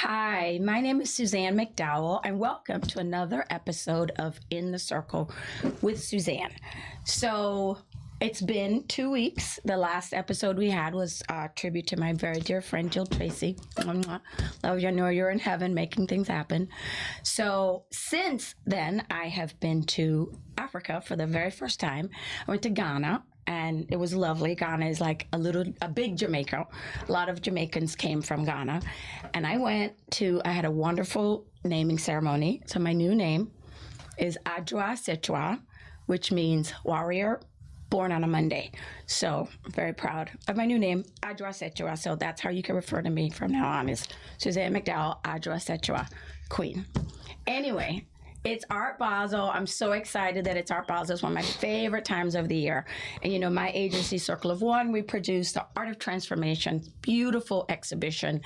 Hi, my name is Suzan McDowell, and welcome to another episode of In the Circle with Suzan. So, it's been 2 weeks. The last episode we had was a tribute to my very dear friend, Jill Tracy. Love you, I know you're in heaven making things happen. So, since then, I have been to Africa for the very first time. I went to Ghana. And it was lovely. Ghana is like a big Jamaica. A lot of Jamaicans came from Ghana. And I had a wonderful naming ceremony. So my new name is Adjoa Setwa, which means warrior born on a Monday. So I'm very proud of my new name, Adjoa Setwa. So that's how you can refer to me from now on, is Suzan McDowell, Adjoa Setwa, Queen. Anyway. It's Art Basel. I'm so excited that it's Art Basel. It's one of my favorite times of the year. And you know, my agency, Circle of One, we produced the Art of Transformation, beautiful exhibition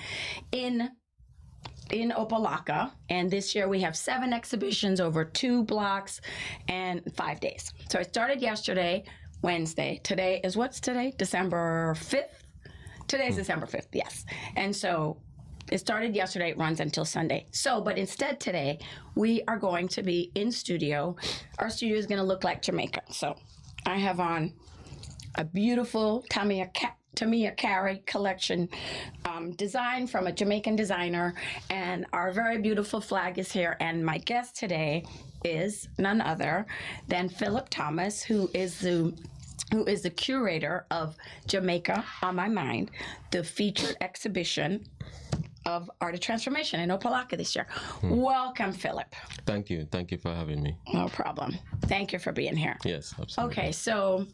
in Opalaka. And this year we have 7 exhibitions over 2 blocks and 5 days. So it started yesterday, Wednesday. Today is what's today? December 5th? Today's December 5th, yes. And so it started yesterday, it runs until Sunday. But instead today, we are going to be in studio. Our studio is going to look like Jamaica. So I have on a beautiful Tamia Carey collection design from a Jamaican designer. And our very beautiful flag is here. And my guest today is none other than Phillip Thomas, who is the curator of Jamaica on My Mind, the featured exhibition of Art of Transformation in Opalaka this year. Welcome, Phillip. Thank you. Thank you for having me. No problem. Thank you for being here. Yes, absolutely. Okay, so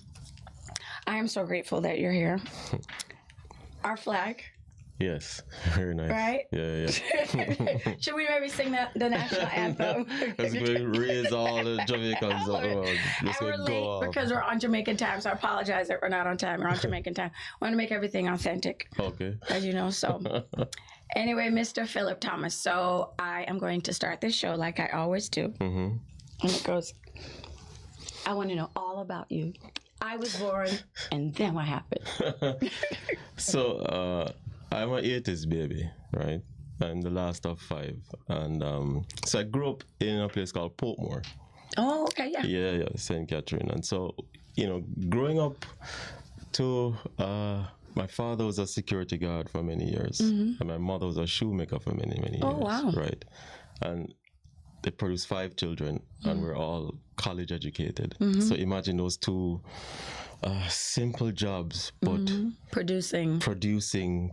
I am so grateful that you're here. Our flag. Yes, very nice. Right? Yeah. Should we maybe sing the national anthem? Let's raise all the Jamaicans up. And we're late because we're on Jamaican time, so I apologize that we're not on time. We're on Jamaican time. I want to make everything authentic. Okay. As you know, so... Anyway, Mr. Phillip Thomas, so I am going to start this show like I always do. Mm-hmm. And it goes, I want to know all about you. I was born, and then what happened? So, I'm an 80s baby, right? I'm the last of 5. And so I grew up in a place called Portmore. Oh, okay, yeah. Yeah, St. Catherine. And so, growing up to... my father was a security guard for many years, and my mother was a shoemaker for many years. Oh, wow. Right. And they produced 5 children, and we're all college educated. So imagine those 2 simple jobs, but producing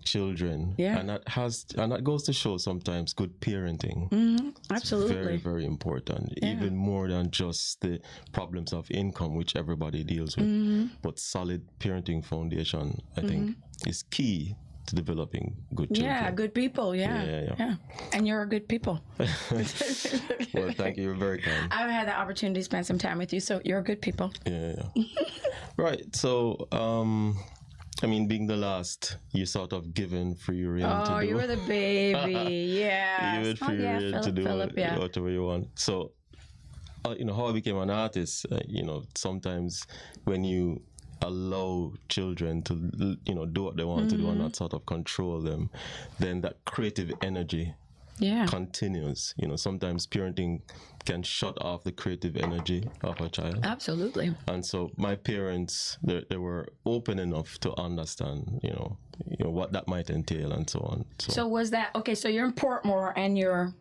children. Yeah. And that goes to show sometimes good parenting. Absolutely. It's very, very important, even more than just the problems of income, which everybody deals with. But solid parenting foundation, I think, is key to developing good children. Yeah, good people. Yeah. And you're a good people. Well, thank you. You're very kind. I've had the opportunity to spend some time with you, so you're a good people. Yeah. Right. So, being the last, you sort of given free rein to do. Oh, you were the baby. Yeah. You had free rein to do whatever you want. So, how I became an artist, sometimes when you allow children to, do what they want to do and not sort of control them, then that creative energy continues. Sometimes parenting can shut off the creative energy of a child. Absolutely. And so my parents, they were open enough to understand, what that might entail and so on. So was that, okay, so you're in Portmore and you're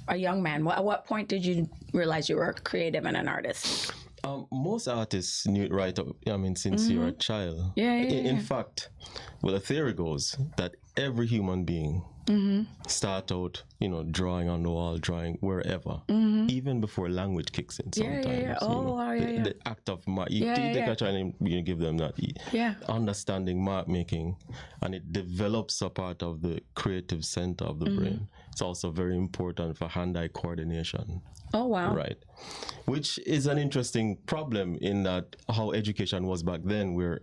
a young man. At what point did you realize you were creative and an artist? Most artists knew it right up, since you're a child. In fact, the theory goes that every human being start out, drawing on the wall, drawing wherever, even before language kicks in sometimes. The act of mark, you take a child and you give them that understanding mark making, and it develops a part of the creative center of the brain. It's also very important for hand-eye coordination. Oh, wow. Right. Which is an interesting problem in that how education was back then, where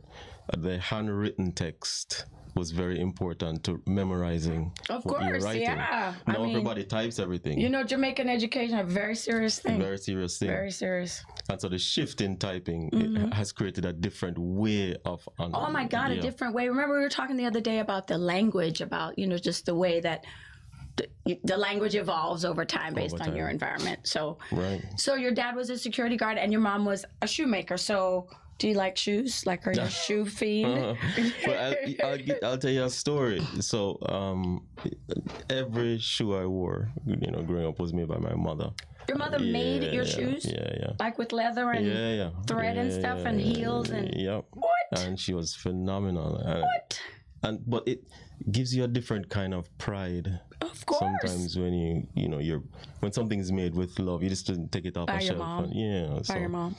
the handwritten text was very important to memorizing what you're writing. Yeah. Now everybody types everything. Jamaican education, a very serious thing. Very serious thing. Very serious. And so the shift in typing it has created a different way of understanding. Oh my God, a different way. Remember we were talking the other day about the language, about, just the way that the language evolves over time based on your environment. So, so your dad was a security guard and your mom was a shoemaker. So, do you like shoes? Like, are you a shoe fiend? Well, I'll tell you a story. So, every shoe I wore, growing up, was made by my mother. Your mother made your shoes? Yeah. Like with leather and thread and stuff and heels and... Yep. What? And she was phenomenal. What? But it gives you a different kind of pride. Of course. Sometimes when when something's made with love, you just didn't take it off by a your shelf. Mom. By your mom.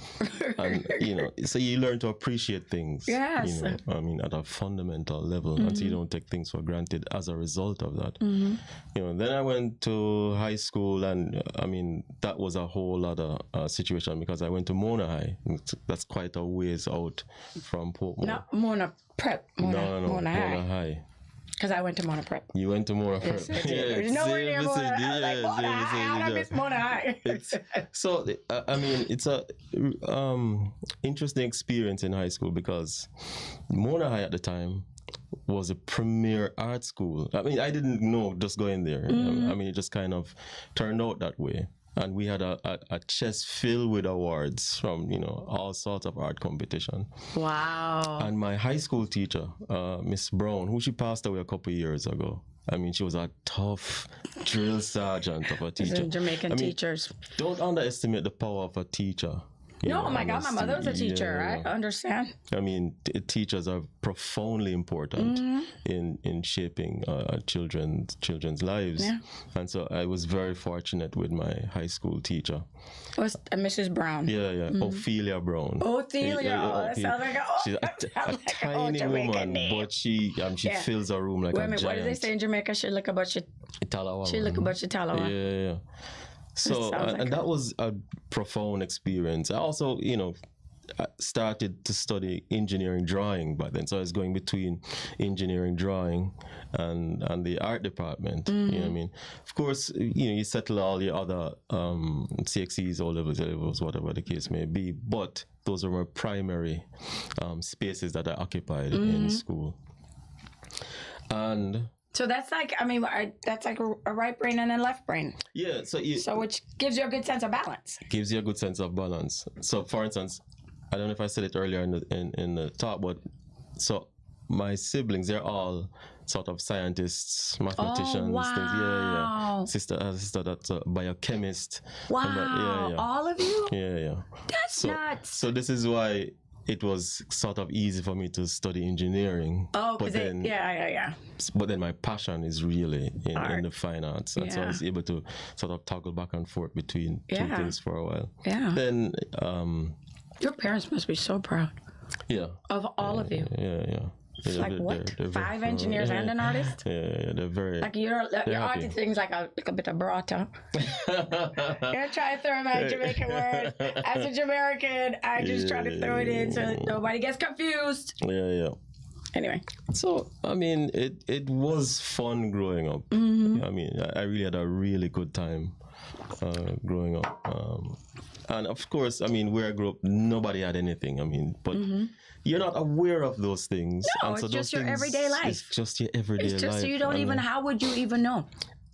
And so you learn to appreciate things. Yes. At a fundamental level, and so you don't take things for granted as a result of that. Then I went to high school, and that was a whole other situation because I went to Mona High. That's quite a ways out from Portmore. Not Mona Prep. Mona High. Because I went to Mona Prep. You went to Mona Prep. There's nowhere near Mona High. I was like, Mona High? How did I miss Mona High? So, it's a interesting experience in high school because Mona High at the time was a premier art school. I didn't know just going there. It just kind of turned out that way. And we had a chest filled with awards from, all sorts of art competition. Wow. And my high school teacher, Miss Brown, who she passed away a couple of years ago. She was a tough drill sergeant of a teacher. Jamaican teachers. Don't underestimate the power of a teacher. No, my God, my mother was a teacher. I understand. Teachers are profoundly important in shaping children's lives. Yeah. And so I was very fortunate with my high school teacher. Was Mrs. Brown? Yeah. Ophelia Brown. Ophelia. That sounds like she's a tiny woman, name. But she fills a room like a giant. What do they say in Jamaica? She look about your Talawa. Yeah. So, and that was a profound experience. I also, I started to study engineering drawing back then. So I was going between engineering drawing and the art department. You know what I mean? Of course, you settle all your other CXCs, O-levels, whatever the case may be. But those are my primary spaces that I occupied in school. And... So that's like, that's like a right brain and a left brain. Yeah. So which gives you a good sense of balance. Gives you a good sense of balance. So, for instance, I don't know if I said it earlier in the talk, but so my siblings, they're all sort of scientists, mathematicians, things. Yeah. Sister that's a biochemist. Wow. All of you? Yeah. That's nuts. So this is why it was sort of easy for me to study engineering. Oh, because But then my passion is really in the fine arts. And so I was able to sort of toggle back and forth between two things for a while. Yeah. Then... your parents must be so proud. Yeah. Of all of you. Yeah. Like what? They're 5 engineers and an artist? Yeah, they're very... Like your artist thing's like a bit of burrata. You're going to try to throw in my Jamaican word. As a Jamaican, I just try to throw it in so nobody gets confused. Yeah. Anyway. So, it was fun growing up. I really had a really good time growing up. And of course, where I grew up, nobody had anything. But you're not aware of those things. No, and so it's just your everyday life. It's just your everyday life. It's just so you don't even, how would you even know?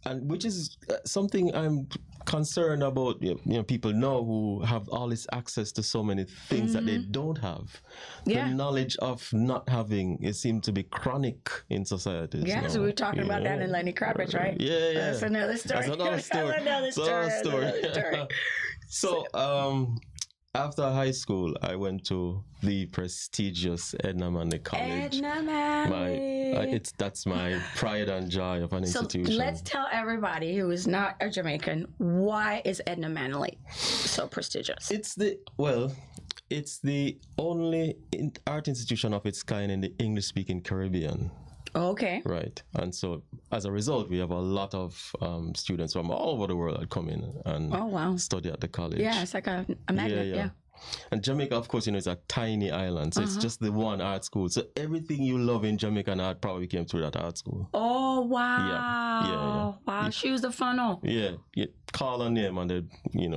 And which is something I'm concerned about, people now who have all this access to so many things that they don't have. Yeah. The knowledge of not having, it seems to be chronic in societies. Yeah, so we were talking about that in Lenny Kravitz, right? Yeah. That's another story. That's another story. So, after high school, I went to the prestigious Edna Manley College. Edna Manley. That's my pride and joy of an institution. So let's tell everybody who is not a Jamaican, why is Edna Manley so prestigious? It's the only art institution of its kind in the English-speaking Caribbean. Okay. Right. And so as a result, we have a lot of students from all over the world that come in and study at the college. Yeah, it's like a magnet. Yeah. And Jamaica, of course, it's a tiny island. So it's just the one art school. So everything you love in Jamaican art probably came through that art school. Oh, wow. Yeah. Wow. She was the funnel. Yeah. Call her name and they've been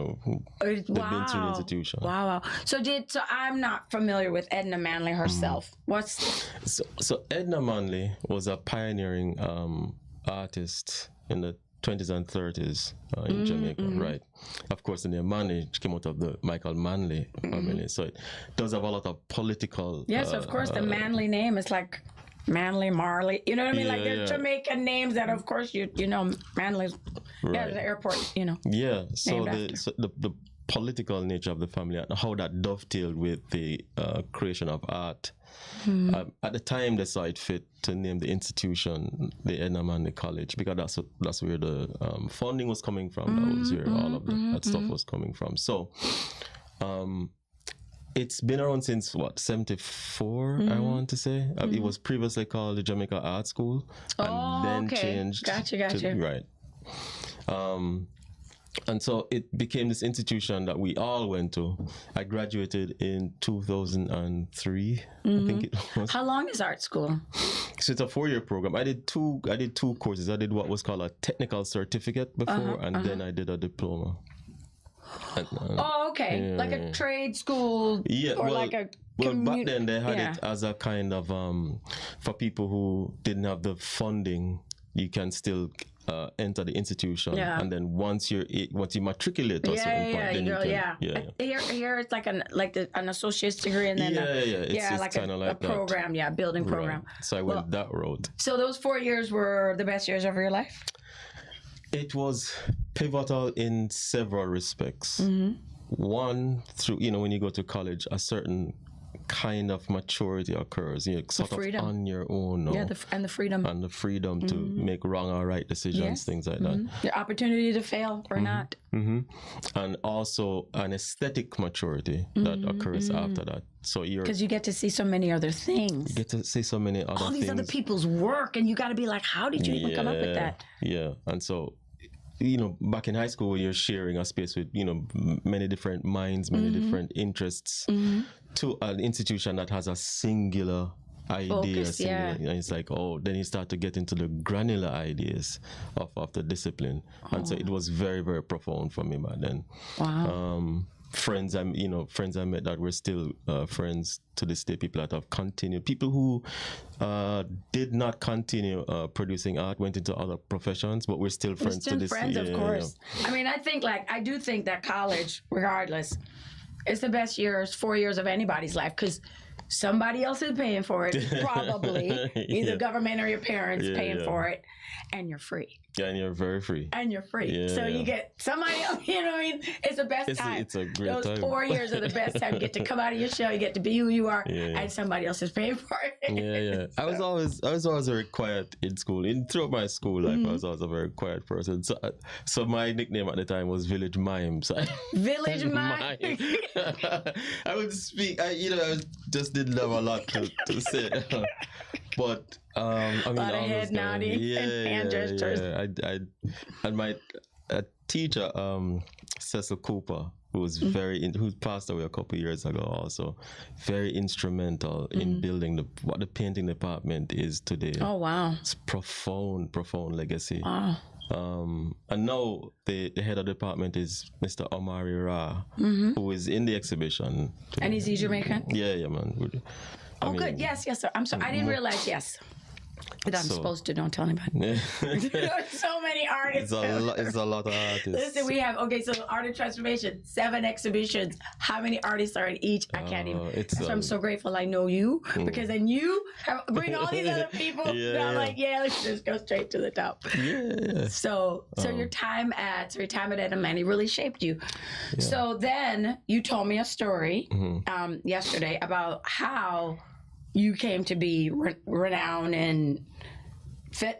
through the institution. Wow. So I'm not familiar with Edna Manley herself. So Edna Manley was a pioneering artist in the 20s and 30s in Jamaica, right? Of course, the name Manley came out of the Michael Manley family, so it does have a lot of political. Yes, of course, the Manley name is like Manley, Marley. You know what I mean? Like the Jamaican names that, of course, you know, Manley's the airport. You know. Yeah. So the political nature of the family and how that dovetailed with the creation of art. At the time, they saw it fit to name the institution the Edna Manley College, because that's where the funding was coming from. That was where all of that stuff was coming from. So it's been around since, what, 74, I want to say. It was previously called the Jamaica Art School, and then changed. Gotcha. Right. And so it became this institution that we all went to. I graduated in 2003, I think it was. How long is art school? So it's a 4-year program. I did two courses. I did what was called a technical certificate before, and then I did a diploma. And, okay. Like a trade school, like a back then they had it as a kind of for people who didn't have the funding, you can still enter the institution, and then once you matriculate to a certain point, then you can. Here it's like an associate's degree, and then it's like kind of like a program, building program. Right. So I went that road. So those 4 years were the best years of your life? It was pivotal in several respects. One, through when you go to college, a certain kind of maturity occurs. You're sort of on your own. And the freedom. And the freedom to make wrong or right decisions, things like that. The opportunity to fail or not. And also an aesthetic maturity that occurs after that. So because you get to see so many other things. You get to see so many other things. All these other people's work, and you got to be like, how did you even come up with that? Yeah, and so back in high school, you're sharing a space with, many different minds, many different interests, to an institution that has a singular idea. Focus, and it's like, then you start to get into the granular ideas of the discipline. And so it was very, very profound for me back then. Wow. Friends I met that were still friends to this day, people that have continued, people who did not continue producing art, went into other professions, but we're still friends to this day. Of course. I mean, I do think that college, regardless, it's the best 4 years of anybody's life, because somebody else is paying for it, probably. Either government or your parents paying for it, and you're free. Yeah, and you're very free. So you get somebody else, you know what I mean? It's the best time. It's a great time. Those 4 years are the best time. You get to come out of your shell, you get to be who you are, and somebody else is paying for it. I was always very quiet in school. Throughout my school life, I was always a very quiet person. So my nickname at the time was Village Mime. Village Mime. I would speak. I just didn't have a lot to say. But I mean, a lot of head nodding and hand gestures. And my teacher, Cecil Cooper, who passed away a couple of years ago, also very instrumental in building what the painting department is today. Oh wow! It's profound legacy. Wow. And now the head of the department is Mr. Omari Ra, who is in the exhibition today. And is he Jamaican? Yeah, man. Good. Yes, sir. I'm sorry. I didn't realize. Yes. But I'm supposed to. Don't tell anybody. There's so many artists. It's a lot of artists. Listen, we have so Art of Transformation, 7 exhibitions. How many artists are in each? I can't even. That's why I'm so grateful I know you, because then you bring all these other people. I'm like, let's just go straight to the top. Yeah. So your time at Edna Manley really shaped you. Yeah. So then you told me a story yesterday about how you came to be renowned and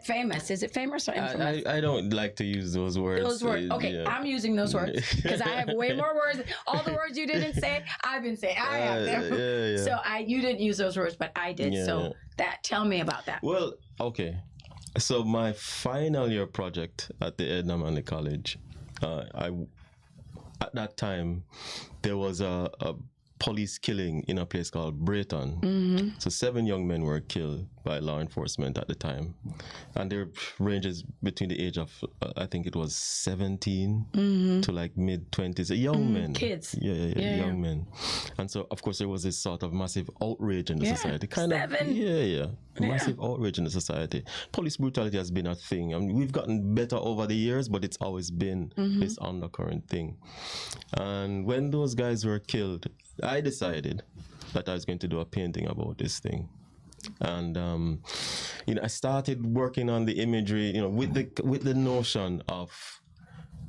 famous. Is it famous or infamous? I don't like to use those words. Okay, I'm using those words because I have way more words. All the words you didn't say, I've been saying. I have them. So you didn't use those words, but I did. Tell me about that. Well, okay. So my final year project at the Edna Manley College, at that time, there was a police killing in a place called Brayton. So 7 young men were killed by law enforcement at the time, and their ranges between the age of I think it was 17 to like mid-20s, young men, kids, young men. And so of course there was this sort of massive outrage in the society, massive outrage in the society. Police brutality has been a thing. I mean, we've gotten better over the years, but it's always been this undercurrent thing. And when those guys were killed, I decided that I was going to do a painting about this thing. And I started working on the imagery, with the notion of,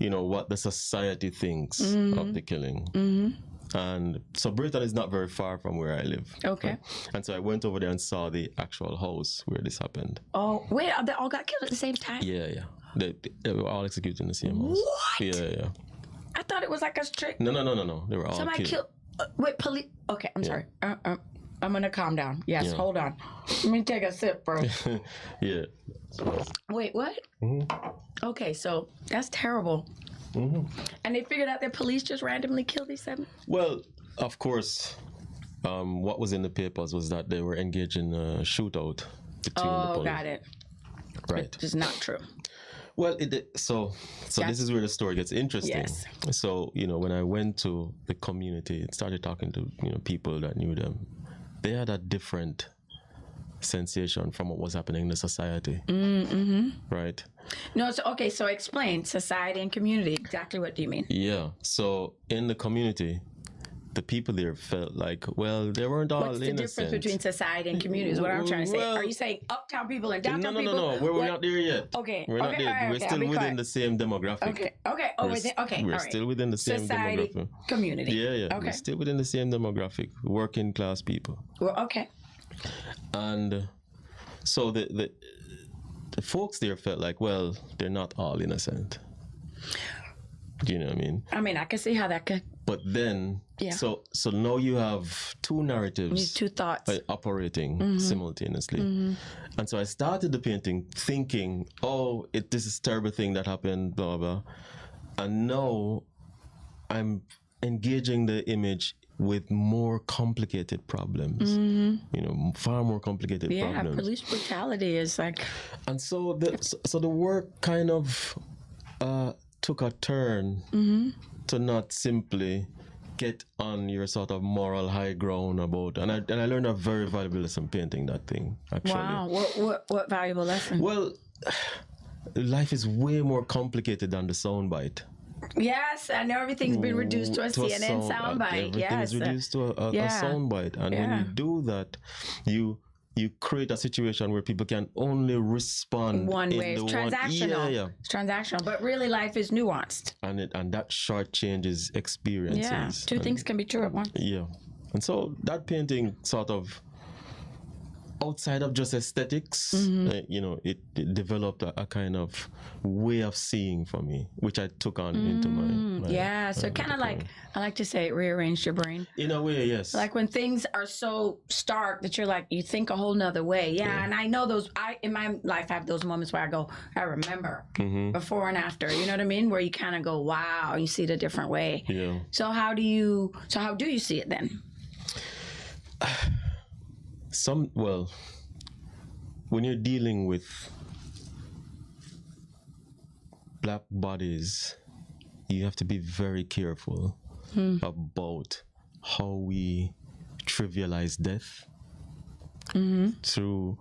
what the society thinks of the killing. And so Brayton is not very far from where I live. Okay. Right? And so I went over there and saw the actual house where this happened. Oh, wait, they all got killed at the same time? Yeah. They were all executed in the same house. What? Yeah. I thought it was like a strict... No. They were all Somebody killed... Wait, police... Okay, I'm sorry. I'm going to calm down. Yes, hold on. Let me take a sip, bro. Yeah. Wait, what? Okay, so that's terrible. And they figured out that police just randomly killed these 7? Well, of course, what was in the papers was that they were engaged in a shootout between the police. Oh, got it. Right. Which is not true. Well, so this is where the story gets interesting. Yes. So, when I went to the community and started talking to, people that knew them, they had a different sensation from what was happening in the society. Right? No, so explain society and community. Exactly what do you mean? Yeah. So in the community, the people there felt like, well, they weren't all innocent. What's the difference between society and community is what I'm trying to say. Are you saying uptown people and downtown people? No. We're not there yet. Okay. We're not there. We're still within the same demographic. Okay. Oh, we're still within the same society, demographic. Community. Yeah. Okay. We're still within the same demographic. Working class people. Well, okay. And so the folks there felt like, well, they're not all innocent. Do you know what I mean? I mean, I can see how that could. But then, so now you have 2 narratives. These 2 thoughts. Operating simultaneously. And so I started the painting thinking, this is a terrible thing that happened, blah, blah. And now I'm engaging the image with more complicated problems, far more complicated problems. Yeah, police brutality is like... And so the work kind of took a turn to not simply get on your sort of moral high ground about, and I learned a very valuable lesson painting that thing, actually. Wow, what valuable lesson? Well, life is way more complicated than the soundbite. Yes, I know everything's been reduced to a CNN soundbite. Everything is reduced to a soundbite, and when you do that, you create a situation where people can only respond one way. It's transactional. It's transactional, but really life is nuanced. And that short changes experiences. Yeah, 2 things can be true at once. Yeah, and so that painting sort of, outside of just aesthetics, it developed a kind of way of seeing for me, which I took on into my so kind of like, I like to say, it rearranged your brain. In a way, yes. Like when things are so stark that you're like, you think a whole nother way. Yeah. And I know in my life, I have those moments where I go, I remember before and after, you know what I mean? Where you kind of go, wow, you see it a different way. Yeah. So how do you see it then? When you're dealing with Black bodies, you have to be very careful about how we trivialize death through,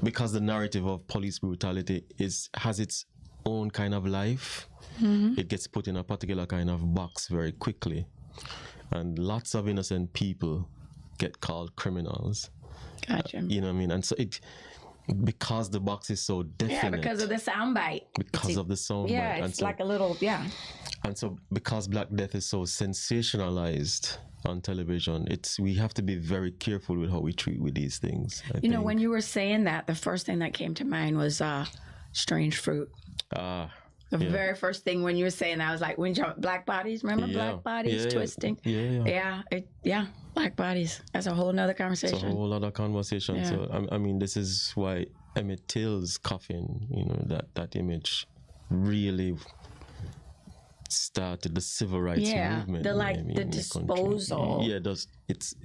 because the narrative of police brutality has its own kind of life. It gets put in a particular kind of box very quickly, and lots of innocent people get called criminals. Gotcha. You know what I mean? And so because the box is so definite. Yeah, because of the soundbite. Because of the soundbite. Yeah, it's like a little, And so because Black death is so sensationalized on television, we have to be very careful with how we treat with these things. I think. When you were saying that, the first thing that came to mind was Strange Fruit. The very first thing when you were saying that, I was like, when Black bodies, remember Black bodies twisting? Yeah. Black bodies. That's a whole nother conversation. It's a whole other conversation. Yeah. So, I mean, this is why Emmett Till's coffin, that image really started the civil rights movement. The disposal. Yeah, it's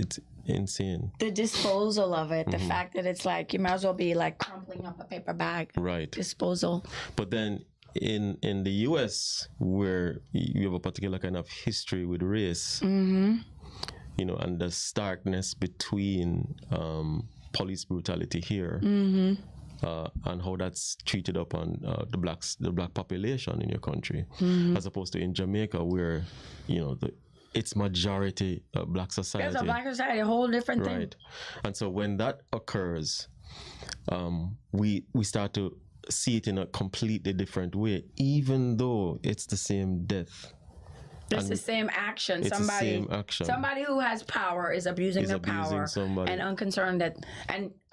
insane. The disposal of it, the fact that it's like you might as well be like crumpling up a paper bag. Right. Disposal. But then in the US, where you have a particular kind of history with race, and the starkness between police brutality here. And how that's treated upon the black population in your country, as opposed to in Jamaica, where it's majority black society. It's a black society, a whole different thing. Right, and so when that occurs, we start to see it in a completely different way, even though it's the same death. It's the same action. It's the same action. Somebody who has power is abusing their power and unconcerned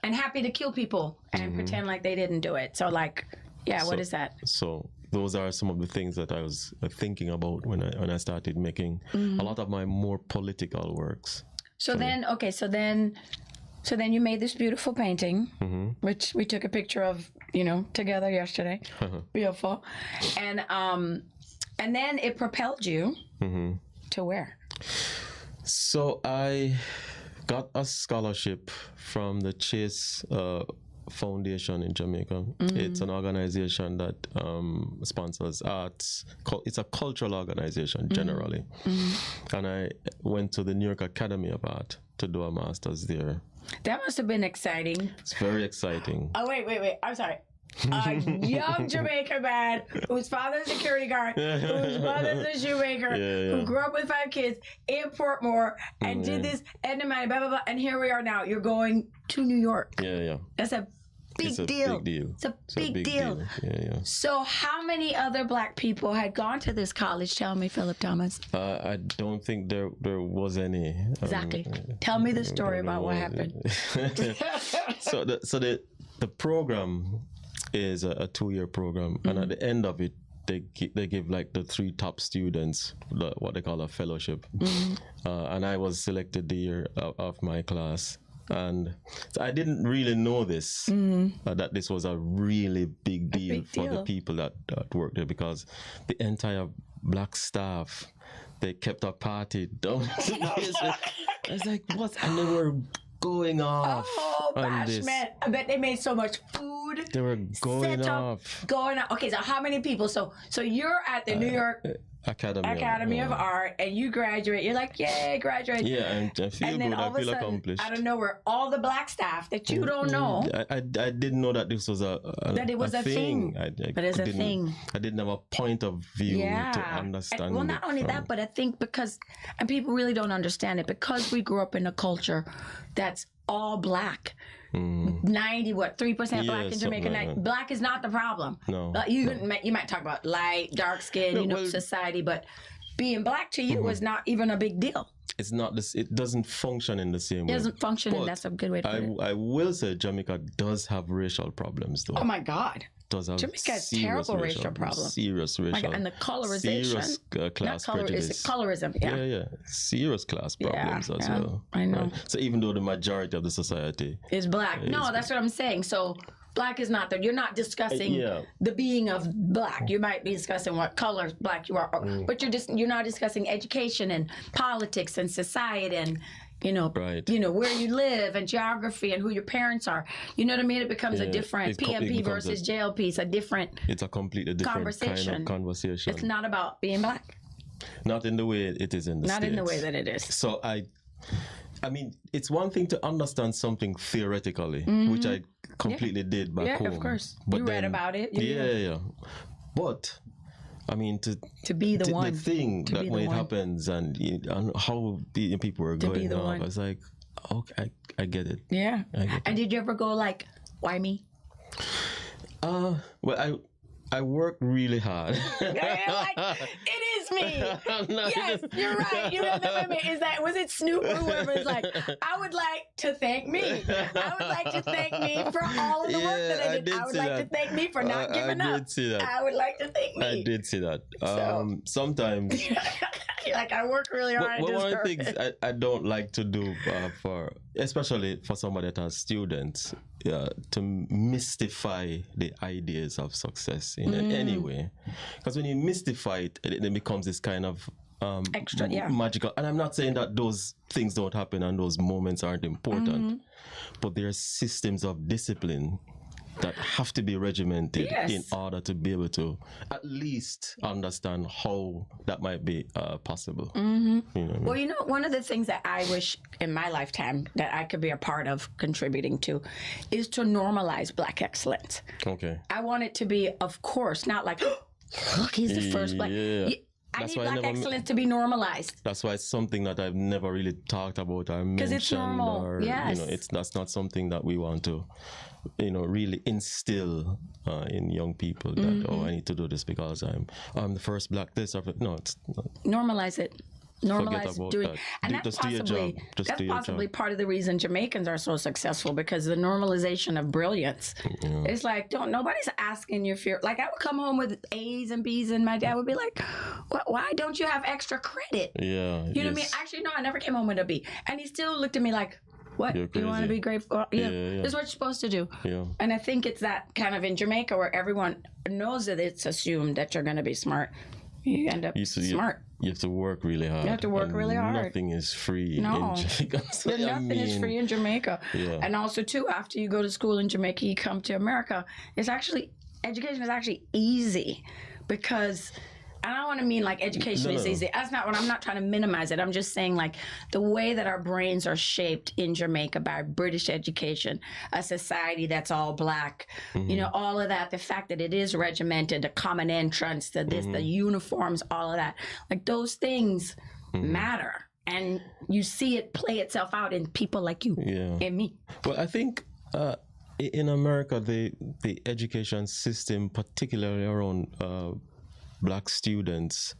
and happy to kill people and pretend like they didn't do it. So what is that? So those are some of the things that I was thinking about when I started making a lot of my more political works. So then you made this beautiful painting, which we took a picture of, together yesterday. Beautiful. And then it propelled you to where? So I got a scholarship from the Chase Foundation in Jamaica. It's an organization that sponsors arts. It's a cultural organization generally. And I went to the New York Academy of Art to do a master's there. That must have been exciting. It's very exciting. Oh, wait. I'm sorry. A young Jamaican man whose father's a security guard, whose mother's a shoemaker, who grew up with 5 kids in Portmore and did this Edna Manley, blah, blah, blah. And here we are now. You're going to New York. Yeah. That's a big deal. It's a big deal. Yeah. So how many other black people had gone to this college? Tell me, Phillip Thomas. I don't think there was any. Exactly. Tell me the story about what happened. So the program is a 2-year program, and at the end of it, they give like the 3 top students what they call a fellowship, and I was selected the year of my class. And so I didn't really know this, that this was a really big deal for the people that worked there, because the entire black staff, they kept a party down. I was like, what? And they were going off. Oh, gosh, man. I bet they made so much food. They were going off. Okay, so how many people? So you're at the New York Academy of Art, and you graduate. You're like, yay, graduate. Yeah, and I feel good. I feel accomplished. Out of nowhere, all the black staff that you don't know. I didn't know that this was a thing. But it's a thing. I didn't have a point of view to understand. Well, not only that, but I think and people really don't understand it, because we grew up in a culture that's all black. 3% black in Jamaica. Black is not the problem. No. You might talk about light, dark skin, society, but being black to you was not even a big deal. It's not this. It doesn't function in the same way. It doesn't function, and that's a good way to put it. I will say Jamaica does have racial problems, though. Oh my God. Jamaica has terrible racial problems. Serious racial. And the colorization. Serious class prejudice. It's colorism, Yeah. Serious class problems as well. I know. Right? So even though the majority of the society is black. No, that's what I'm saying. So black is not there. You're not discussing the being of black. You might be discussing what color black you are, but you're not discussing education and politics and society and where you live and geography and who your parents are. You know what I mean? It becomes a different PMP versus JLP. It's a completely different kind of conversation. It's not about being black. Not in the way it is in the States. Not in the way that it is. So I mean, it's one thing to understand something theoretically, which I completely did back home. Yeah, of course. But you read about it. Yeah. But I mean, to be the one, the thing that when it happens and how people were going off, I was like, okay, I get it. Yeah. And did you ever go like, why me? Well, I work really hard. It is me. Yes, you're right. You remember me. Was it Snoop or whoever is like, I would like to thank me. I would like to thank me for all of the work that I did. I would like to thank me for not giving up. I did see that. I would like to thank me. I did see that. Sometimes Like, I work really hard. One of the things I don't like to do especially for somebody that has students, to mystify the ideas of success in any way. Because when you mystify it, it becomes this kind of extra, magical. And I'm not saying that those things don't happen and those moments aren't important, but there are systems of discipline that have to be regimented in order to be able to at least understand how that might be possible. You know what I mean? Well, one of the things that I wish in my lifetime that I could be a part of contributing to is to normalize Black excellence. Okay. I want it to be, of course, not like, look, he's the first Black. I need Black excellence to be normalized. That's why it's something that I've never really talked about or mentioned. Because it's normal. Or, that's not something that we want to, really instill in young people that, I need to do this because I'm the first Black this or no, it's not. Normalize it. Normalize doing, and that's possibly part of the reason Jamaicans are so successful, because the normalization of brilliance. It's like, nobody's asking you if you're like, I would come home with A's and B's, and my dad would be like, why don't you have extra credit? Yeah, you know what I mean? Actually, no, I never came home with a B, and he still looked at me like, what? You want to be grateful? Yeah. This is what you're supposed to do. Yeah. And I think it's that kind of in Jamaica where everyone knows that it's assumed that you're going to be smart. You end up smart. You have to work really hard. You have to work really hard. Nothing is free in Jamaica. Nothing is free in Jamaica. Yeah. And also, too, after you go to school in Jamaica, you come to America, education is actually easy because... I don't want to mean like education is easy. That's not what I'm not trying to minimize it. I'm just saying like the way that our brains are shaped in Jamaica by British education, a society that's all Black, all of that, the fact that it is regimented, the common entrance, the uniforms, all of that. Like those things matter. And you see it play itself out in people like you and me. Well, I think in America, the education system, particularly around Black students,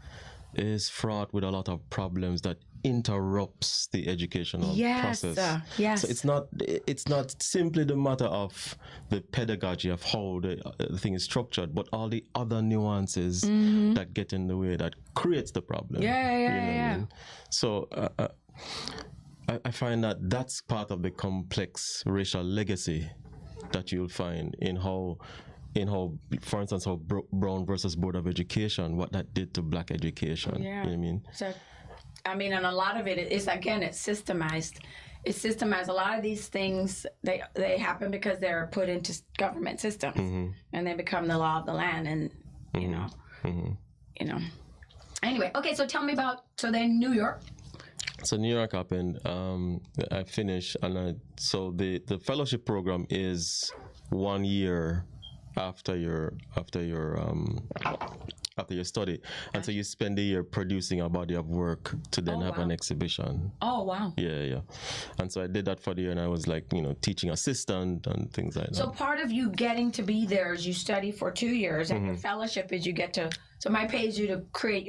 is fraught with a lot of problems that interrupts the educational process. So it's not simply the matter of the pedagogy of how the thing is structured, but all the other nuances that get in the way that creates the problem. What I mean? So I find that that's part of the complex racial legacy that you'll find in how, for instance, how Brown versus Board of Education, what that did to Black education. You know what I mean? So, and a lot of it is, again, it's systemized. It's systemized. A lot of these things, they happen because they're put into government systems, and they become the law of the land, and, you know. Anyway, okay, so tell me about, so then New York. So New York happened. I finished, and so the fellowship program is 1 year after your study, and so you spend the year producing a body of work to then have an exhibition. Oh wow! Yeah. And so I did that for the year, and I was like, teaching assistant and things like that. So part of you getting to be there is you study for 2 years, and your fellowship is you get to. So my pays you to create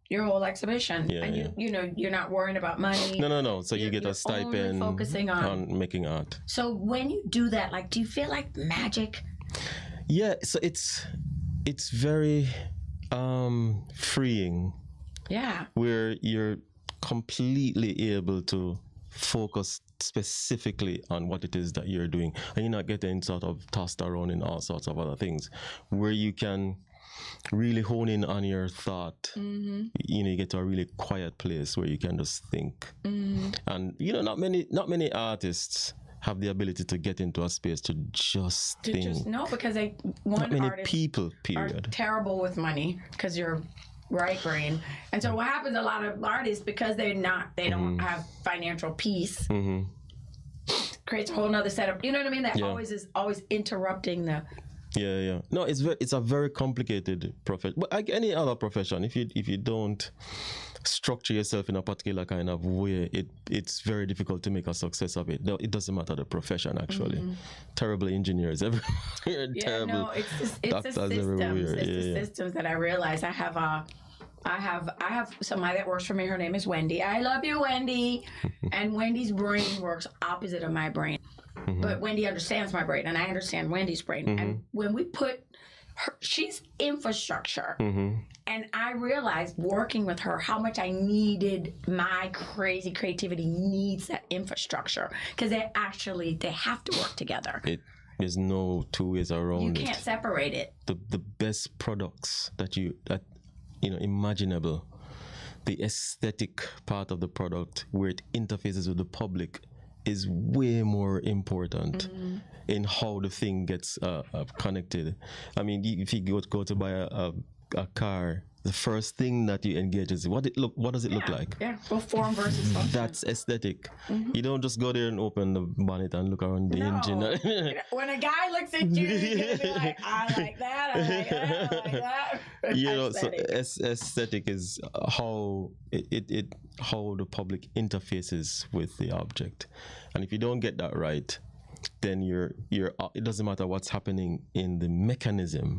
your whole exhibition, and you're not worrying about money. No. So you get a stipend, focusing on making art. So when you do that, like, do you feel like magic? Yeah. So it's very freeing. Yeah. Where you're completely able to focus specifically on what it is that you're doing, and you're not getting sort of tossed around in all sorts of other things. Where you can really hone in on your thought. You get to a really quiet place where you can just think. And not many artists have the ability to get into a space to just think. No, because not many people, period, are terrible with money because you're right brain. And so what happens, a lot of artists, because they don't have financial peace, creates a whole nother setup. You know what I mean? That is always interrupting the. Yeah. No, it's a very complicated profession. But like any other profession, if you don't structure yourself in a particular kind of way, it's very difficult to make a success of it. No, it doesn't matter the profession actually. Terrible engineers everywhere. Terrible it's the systems. It's the systems that I realize. I have somebody that works for me. Her name is Wendy. I love you, Wendy. And Wendy's brain works opposite of my brain. But Wendy understands my brain, and I understand Wendy's brain. And when we put she's infrastructure. And I realized working with her how much I needed my crazy creativity needs that infrastructure, because they have to work together. There's no two ways around it. You can't separate it. The best products that imaginable, the aesthetic part of the product where it interfaces with the public is way more important in how the thing gets connected. I mean, if you go to buy a car, the first thing that you engage is what does it look like? Yeah, well, form versus function. That's aesthetic. You don't just go there and open the bonnet and look around the engine. When a guy looks at you, he's gonna be like, I like that, I like that, I like that. You know, so aesthetic is how how the public interfaces with the object, and if you don't get that right, then it doesn't matter what's happening in the mechanism.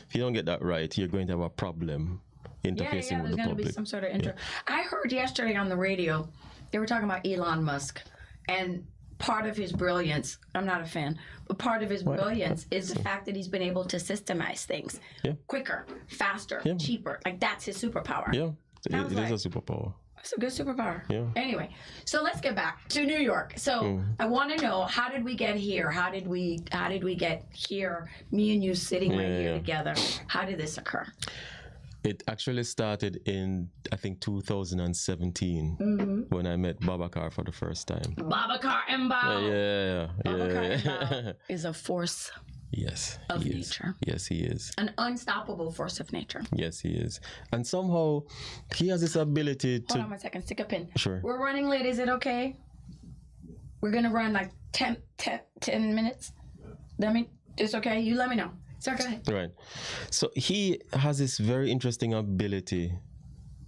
If you don't get that right, you're going to have a problem interfacing with the public. There's going to be some sort of I heard yesterday on the radio, they were talking about Elon Musk, and part of his brilliance, I'm not a fan, but part of his brilliance is the fact that he's been able to systemize things quicker, faster, cheaper. Like, that's his superpower. Yeah, it is a superpower. It's a good superpower. Yeah. Anyway, so let's get back to New York. So I want to know, how did we get here? How did we get here? Me and you sitting here together. How did this occur? It actually started in, I think, 2017 when I met Babacar for the first time. Babacar Mbao. Babacar Mbao is a force. Yes, of nature. Yes, he is. An unstoppable force of nature. Yes, he is. And somehow he has this ability to... Hold on 1 second. Stick a pin. Sure. We're running late. Is it okay? We're going to run like 10 minutes. It's okay. You let me know. It's okay. Right. So he has this very interesting ability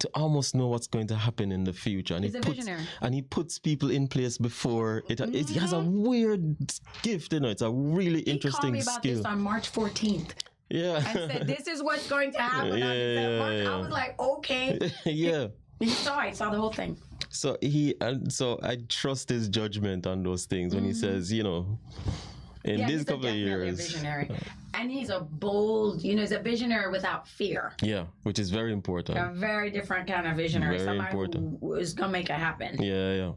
to almost know what's going to happen in the future, and he's a visionary. And he puts people in place before it. He has a weird gift, It's a really interesting skill. He called me about this on March 14th. Yeah. And said, this is what's going to happen on December. I was like, okay. Yeah. He saw the whole thing. So I trust his judgment on those things when he says, in this couple of years. He's a visionary. And he's a bold, he's a visionary without fear. Yeah, which is very important. A very different kind of visionary. Very important. Who is going to make it happen. Yeah.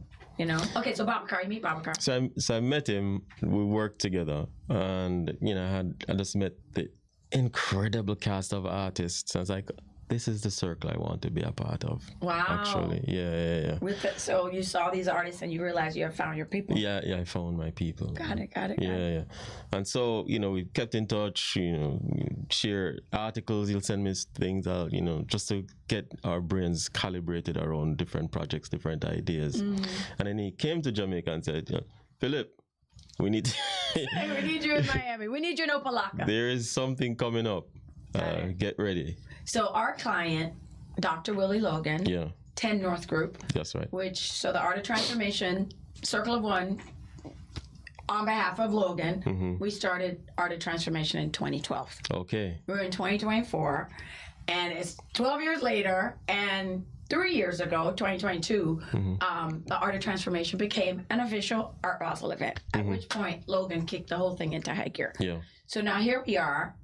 Okay, so Babacar, you meet Babacar. So I met him, we worked together, and, I just met the incredible cast of artists. I was like, this is the circle I want to be a part of. Wow. Actually, yeah. So you saw these artists and you realized you have found your people. Yeah, I found my people. Got it. Yeah. And so, we kept in touch, share articles, he'll send me things, just to get our brains calibrated around different projects, different ideas. And then he came to Jamaica and said, Phillip, we need we need you in Miami. We need you in Opalaka. There is something coming up. Get ready. So our client, Dr. Willie Logan, 10 North Group. That's right. So the Art of Transformation, Circle of One, on behalf of Logan, we started Art of Transformation in 2012. Okay. We're in 2024, and it's 12 years later, and 3 years ago, 2022, the Art of Transformation became an official Art Basel event, at which point Logan kicked the whole thing into high gear. Yeah. So now here we are.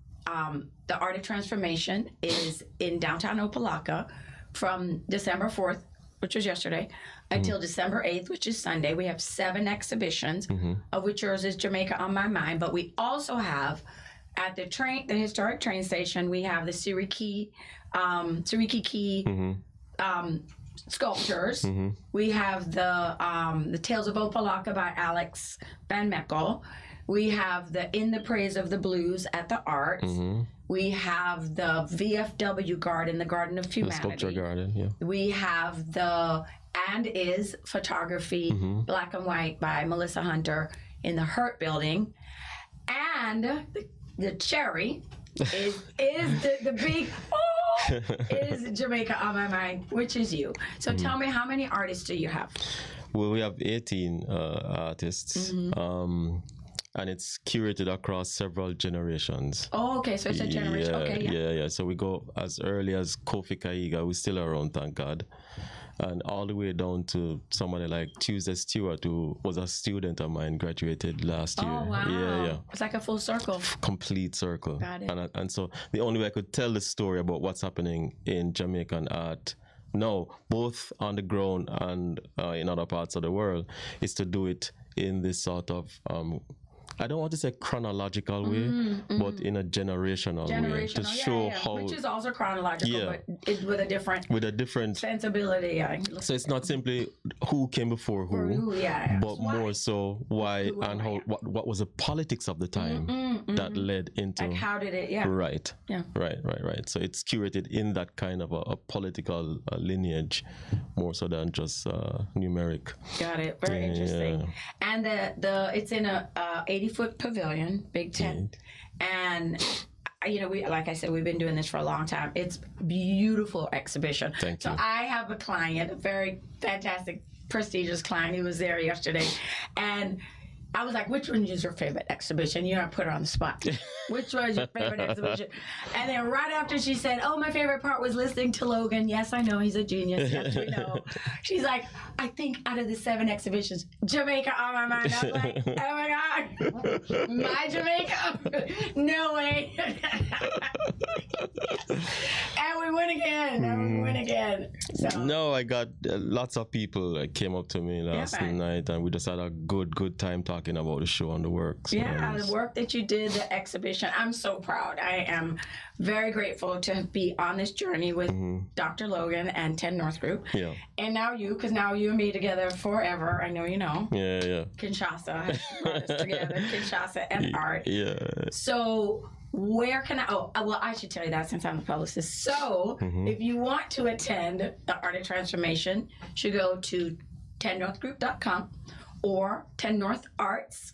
The Art of Transformation is in downtown Opalaka from December 4th, which was yesterday, until December 8th, which is Sunday. We have 7 exhibitions, of which yours is Jamaica on My Mind. But we also have, at the historic train station, we have the Siriki Key sculptures. We have the Tales of Opalaka by Alex Van Meckel. We have the In the Praise of the Blues at the Arts. We have the VFW Garden, the Garden of Humanity. The Sculpture Garden, yeah. We have the And Is Photography, Black and White by Melissa Hunter in the Hurt Building. And the cherry is the big, is Jamaica on My Mind, which is you. So tell me, how many artists do you have? Well, we have 18 artists. and it's curated across several generations. Oh, okay, so it's a generation. Yeah. So we go as early as Kofi Kaiga, who's still around, thank God, and all the way down to somebody like Tuesday Stewart, who was a student of mine, graduated last year. Oh, wow. Yeah. It's like a full circle. Complete circle. Got it. And so the only way I could tell the story about what's happening in Jamaican art now, both on the ground and in other parts of the world, is to do it in this sort of I don't want to say chronological way, but in a generational way to show how, which is also chronological, but it's with a different sensibility. So it's not simply who came before who, but more so why and how. What was the politics of the time that led into? Like how did it? Right. So it's curated in that kind of a political lineage, more so than just numeric. Got it. Very interesting. And the it's in a 80-foot pavilion, big tent, and we, like I said, we've been doing this for a long time. It's beautiful exhibition. Thank you. So I have a client, a very fantastic, prestigious client. He was there yesterday, and I was like, which one is your favorite exhibition? I put her on the spot. Which one is your favorite exhibition? And then right after she said, oh, my favorite part was listening to Logan. Yes, I know, he's a genius. Yes, we know. She's like, I think out of the 7 exhibitions, Jamaica on my mind. I was like, oh my God, my Jamaica? No way. And we win again. So. No, I got lots of people that came up to me last night, and we just had a good time talking about the show and the work. So the work that you did, the exhibition. I'm so proud. I am very grateful to be on this journey with Dr. Logan and 10 North Group. Yeah. And now you, because now you and me together forever. I know you know. Yeah. Kinshasa has brought us together. Kinshasa and art. Yeah. So where can I should tell you that since I'm the publicist. So if you want to attend the Art of Transformation, you should go to 10northgroup.com or 10 North Arts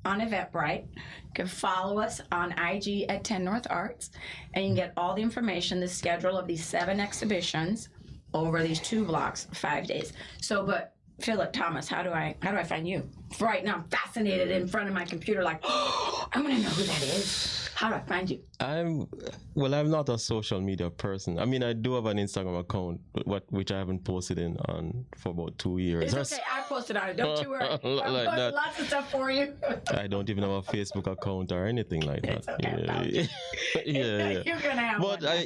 on Eventbrite. You can follow us on IG at 10 North Arts, and you can get all the information, the schedule of these 7 exhibitions over these 2 blocks, 5 days. So, but Phillip, Thomas, how do I find you? Right now, I'm fascinated in front of my computer, like, oh, I'm gonna know who that is. How do I find you? I'm not a social media person. I mean, I do have an Instagram account, which I haven't posted on for about 2 years. It's okay, I posted on it. Don't you worry. I posted lots of stuff for you. I don't even have a Facebook account or anything like that. It's okay. Yeah. You're gonna have but one.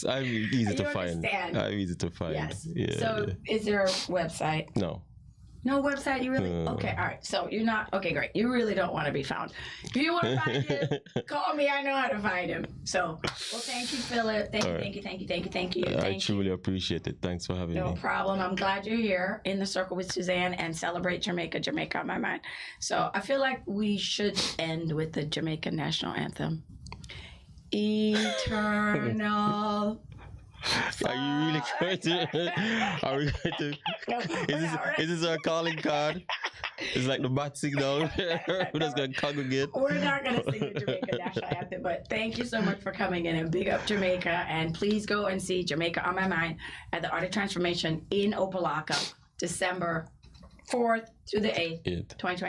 I'm easy to find. I'm easy to find. Yes. Yeah. So, is there a website? No. No website? You really? Okay, all right. So you're not, okay, great. You really don't want to be found. If you want to find him, call me. I know how to find him. So, well, thank you, Phillip. Thank you. I truly appreciate it. Thanks for having me. No problem. I'm glad you're here in the circle with Suzan and celebrate Jamaica on my mind. So I feel like we should end with the Jamaican national anthem. Eternal. Are you really going to? Are we going to? Is this our calling card? It's like the bat signal. We're just going to congregate. We're not going to sing the Jamaica national anthem, but thank you so much for coming in and big up Jamaica. And please go and see Jamaica on My Mind at the Art of Transformation in Opelika, December 4th through the 8th, 2020.